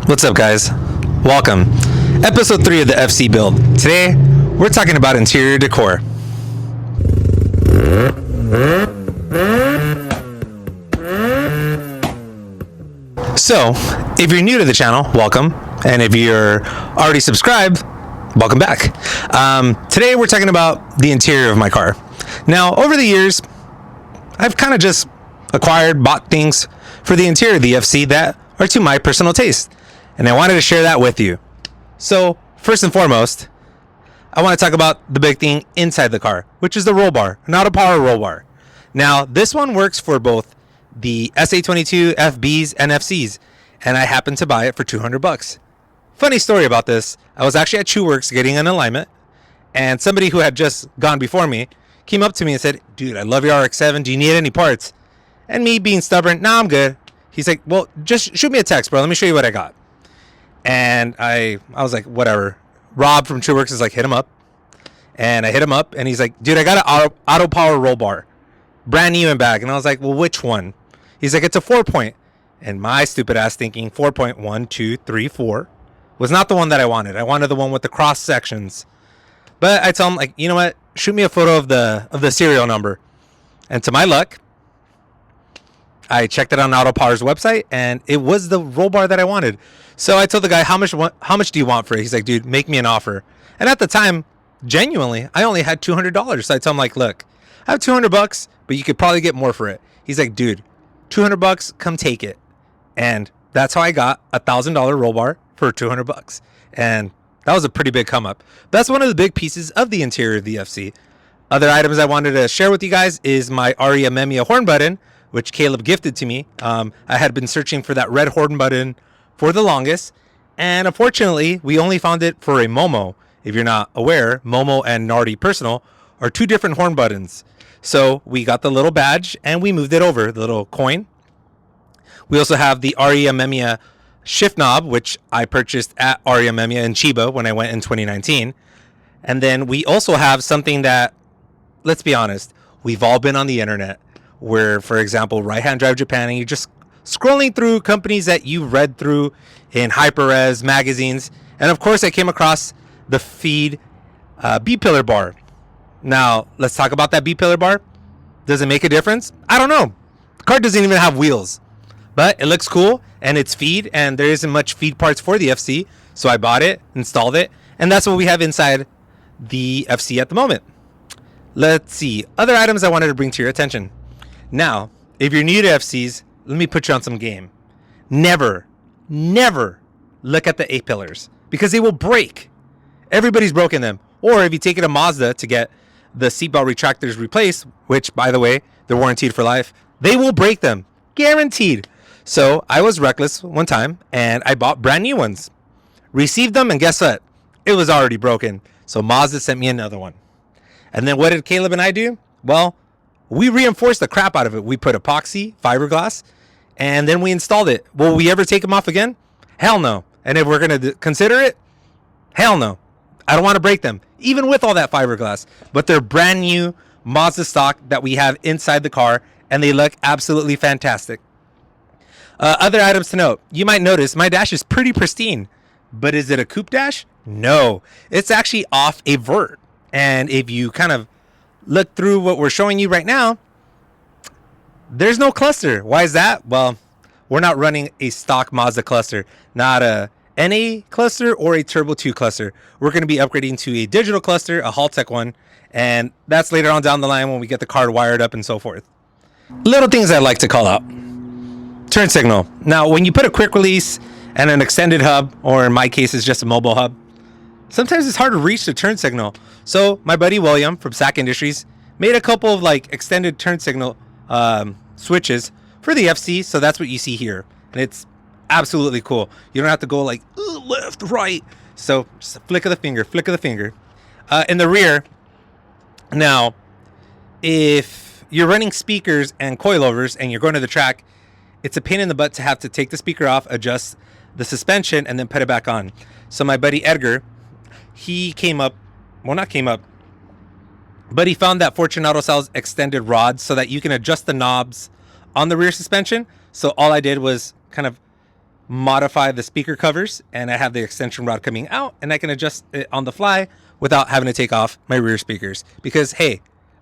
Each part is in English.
What's up, guys? Welcome. Episode 3 of the FC build. Today, we're talking about interior decor. So, if you're new to the channel, welcome. And if you're already subscribed, welcome back. Today, we're talking about the interior of my car. Now, over the years, I've kind of just bought things for the interior of the FC that are to my personal taste. And I wanted to share that with you. So, first and foremost, I want to talk about the big thing inside the car, which is the roll bar, an auto power roll bar. Now, this one works for both the SA22, FBs, and FCs, and I happened to buy it for $200. Funny story about this, I was actually at Shoeworks getting an alignment, and somebody who had just gone before me came up to me and said, "Dude, I love your RX7, do you need any parts?" And me being stubborn, "Nah, I'm good." He's like, "Well, just shoot me a text, bro, let me show you what I got." And I was like, whatever. Rob from Trueworks is like, hit him up. And I hit him up, and he's like, "Dude, I got an auto power roll bar, brand new in bag." And I was like, "Well, which one?" He's like, "It's a 4-point. And my stupid ass thinking 4.1, 2, 3, 4 was not the one that I wanted. I wanted the one with the cross sections. But I tell him, like, you know what? Shoot me a photo of the serial number. And to my luck, I checked it on Auto Power's website, and it was the roll bar that I wanted. So I told the guy, how much do you want for it? He's like, "Dude, make me an offer." And at the time, genuinely, I only had $200. So I told him, like, "Look, I have $200, but you could probably get more for it." He's like, "Dude, $200, come take it." And that's how I got a $1,000 roll bar for $200. And that was a pretty big come up. That's one of the big pieces of the interior of the FC. Other items I wanted to share with you guys is my RE-Amemiya horn button, which Caleb gifted to me. I had been searching for that red horn button for the longest, and unfortunately, we only found it for a Momo. If you're not aware, Momo and Nardi Personal are two different horn buttons. So we got the little badge, and we moved it over, the little coin. We also have the RE-Amemiya shift knob, which I purchased at RE-Amemiya in Chiba when I went in 2019. And then we also have something that, let's be honest, we've all been on the internet, where, for example, Right Hand Drive Japan, and you're just scrolling through companies that you read through in HyperRes magazines. And of course, I came across the Feed B-pillar bar. Now, let's talk about that B-pillar bar. Does it make a difference? I don't know. The car doesn't even have wheels, but it looks cool, and it's feed, and there isn't much feed parts for the FC. So I bought it, installed it, and that's what we have inside the FC at the moment. Let's see. Other items I wanted to bring to your attention. Now, if you're new to FCs, let me put you on some game. Never look at the A-pillars, because they will break. Everybody's broken them. Or if you take it to Mazda to get the seatbelt retractors replaced, which, by the way, they're warranted for life, they will break them. Guaranteed. So I was reckless one time, and I bought brand new ones. Received them, and guess what? It was already broken. So Mazda sent me another one. And then what did Caleb and I do? Well, we reinforced the crap out of it. We put epoxy, fiberglass, and then we installed it. Will we ever take them off again? Hell no. And if we're going to consider it, hell no. I don't want to break them, even with all that fiberglass. But they're brand new Mazda stock that we have inside the car, and they look absolutely fantastic. Other items to note. You might notice my dash is pretty pristine, but is it a coupe dash? No. It's actually off a vert. And if you kind of look through what we're showing you right now, there's no cluster. Why is that? Well, we're not running a stock Mazda cluster, not a NA cluster or a Turbo 2 cluster. We're going to be upgrading to a digital cluster, a Haltech one, and that's later on down the line when we get the car wired up and so forth. Little things I'd like to call out. Turn signal. Now, when you put a quick release and an extended hub, or in my case, it's just a mobile hub, sometimes it's hard to reach the turn signal. So my buddy William from SAC Industries made a couple of like extended turn signal switches for the FC. So that's what you see here. And it's absolutely cool. You don't have to go like left, right. So just a flick of the finger. In the rear, now, if you're running speakers and coilovers and you're going to the track, it's a pain in the butt to have to take the speaker off, adjust the suspension, and then put it back on. So my buddy Edgar, he but he found that Fortunato sells extended rods so that you can adjust the knobs on the rear suspension. So all I did was kind of modify the speaker covers, and I have the extension rod coming out, and I can adjust it on the fly without having to take off my rear speakers, because hey,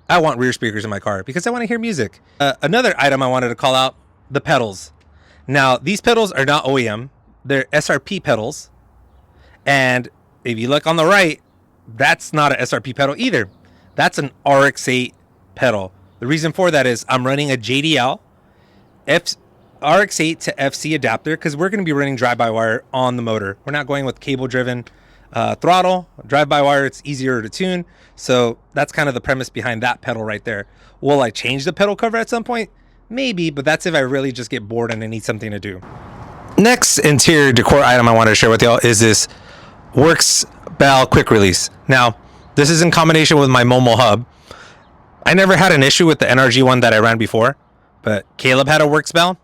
I want rear speakers in my car because I want to hear music. Another item I wanted to call out, the pedals. Now, these pedals are not OEM, they're SRP pedals. And if you look on the right, that's not an SRP pedal either. That's an RX8 pedal. The reason for that is I'm running a JDL RX8 to FC adapter because we're going to be running drive-by-wire on the motor. We're not going with cable-driven throttle. Drive-by-wire, it's easier to tune. So that's kind of the premise behind that pedal right there. Will I change the pedal cover at some point? Maybe, but that's if I really just get bored and I need something to do. Next interior decor item I wanted to share with y'all is this Works Bell quick release. Now, this is in combination with my Momo hub. I never had an issue with the NRG one that I ran before, but Caleb had a Works Bell,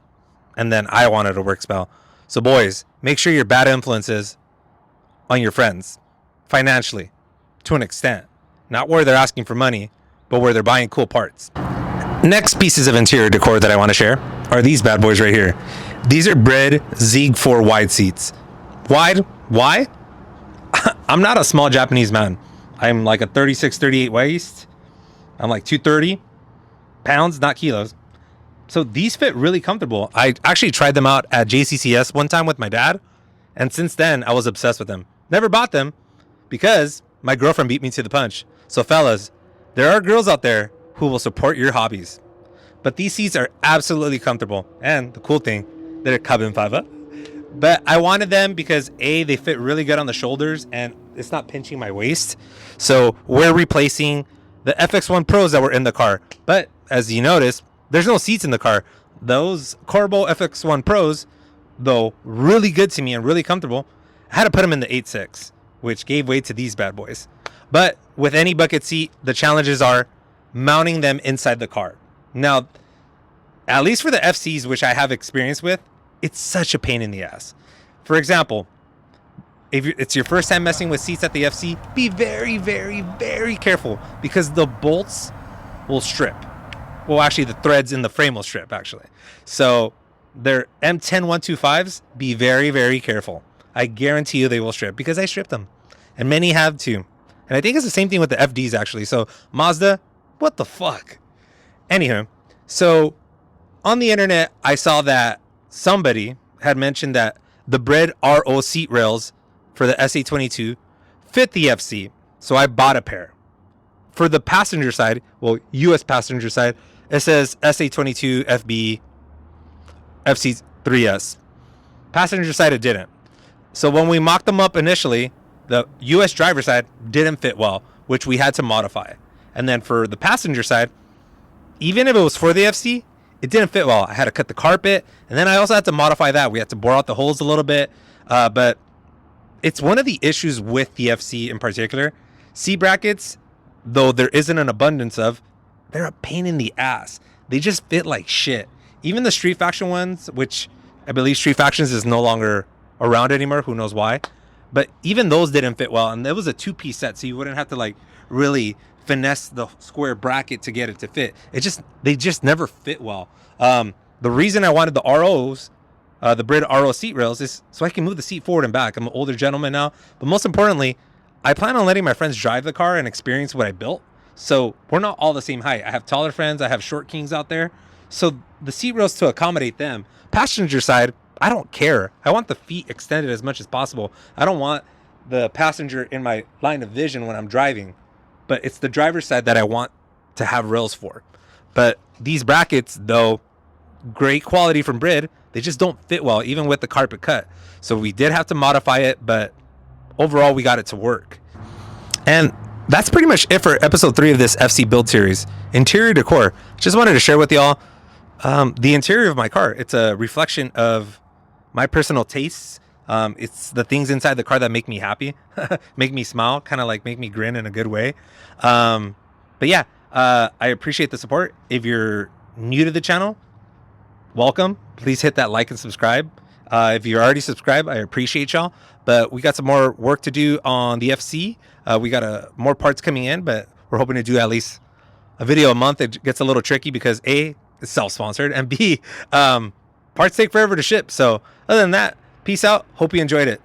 and then I wanted a Works Bell. So boys, make sure your bad influences on your friends, financially, to an extent. Not where they're asking for money, but where they're buying cool parts. Next pieces of interior decor that I want to share are these bad boys right here. These are Bread Zieg 4 wide seats. Wide? Why? I'm not a small Japanese man. I'm like a 36, 38 waist. I'm like 230 pounds, not kilos. So these fit really comfortable. I actually tried them out at JCCS one time with my dad. And since then, I was obsessed with them. Never bought them because my girlfriend beat me to the punch. So fellas, there are girls out there who will support your hobbies. But these seats are absolutely comfortable. And the cool thing, they're cabin fiber. But I wanted them because A, they fit really good on the shoulders and it's not pinching my waist. So we're replacing the FX1 Pros that were in the car. But as you notice, there's no seats in the car. Those Corbo FX1 Pros, though really good to me and really comfortable, I had to put them in the 8.6, which gave way to these bad boys. But with any bucket seat, the challenges are mounting them inside the car. Now, at least for the FCs, which I have experience with, it's such a pain in the ass. For example, if it's your first time messing with seats at the FC, be very, very, very careful because the bolts will strip. Well, actually, the threads in the frame will strip, actually. So they're M10125s. Be very, very careful. I guarantee you they will strip because I stripped them. And many have too. And I think it's the same thing with the FDs, actually. So Mazda, what the fuck? Anywho, so on the internet, I saw that somebody had mentioned that the Bread RO seat rails for the SA22 fit the FC. So I bought a pair. For the passenger side, well, US passenger side, it says SA22 FB FC3S. Passenger side, it didn't. So when we mocked them up initially, the US driver side didn't fit well, which we had to modify. And then for the passenger side, even if it was for the FC, it didn't fit well. I had to cut the carpet, and then I also had to modify that. We had to bore out the holes a little bit, but it's one of the issues with the FC in particular. Seat brackets, though there isn't an abundance of, they're a pain in the ass. They just fit like shit. Even the Street Faction ones, which I believe Street Factions is no longer around anymore, who knows why, but even those didn't fit well, and it was a two-piece set, so you wouldn't have to like really finesse the square bracket to get it to fit. They just never fit well. The reason I wanted the ROs, the Bread RO seat rails, is so I can move the seat forward and back. I'm an older gentleman now, but most importantly, I plan on letting my friends drive the car and experience what I built. So we're not all the same height. I have taller friends, I have short kings out there, so the seat rails to accommodate them. Passenger side, I don't care. I want the feet extended as much as possible. I don't want the passenger in my line of vision when I'm driving. But it's the driver's side that I want to have rails for. But these brackets, though great quality from Bread, they just don't fit well, even with the carpet cut. So we did have to modify it, but overall we got it to work. And that's pretty much it for episode 3 of this FC build series. Interior decor. Just wanted to share with y'all the interior of my car. It's a reflection of my personal tastes. It's the things inside the car that make me happy, make me smile, kind of like make me grin in a good way. But yeah, I appreciate the support. If you're new to the channel, welcome. Please hit that like and subscribe. If you're already subscribed, I appreciate y'all. But we got some more work to do on the FC. We got more parts coming in, but we're hoping to do at least a video a month. It gets a little tricky because A, it's self-sponsored, and B, parts take forever to ship. So other than that, Peace out. Hope you enjoyed it.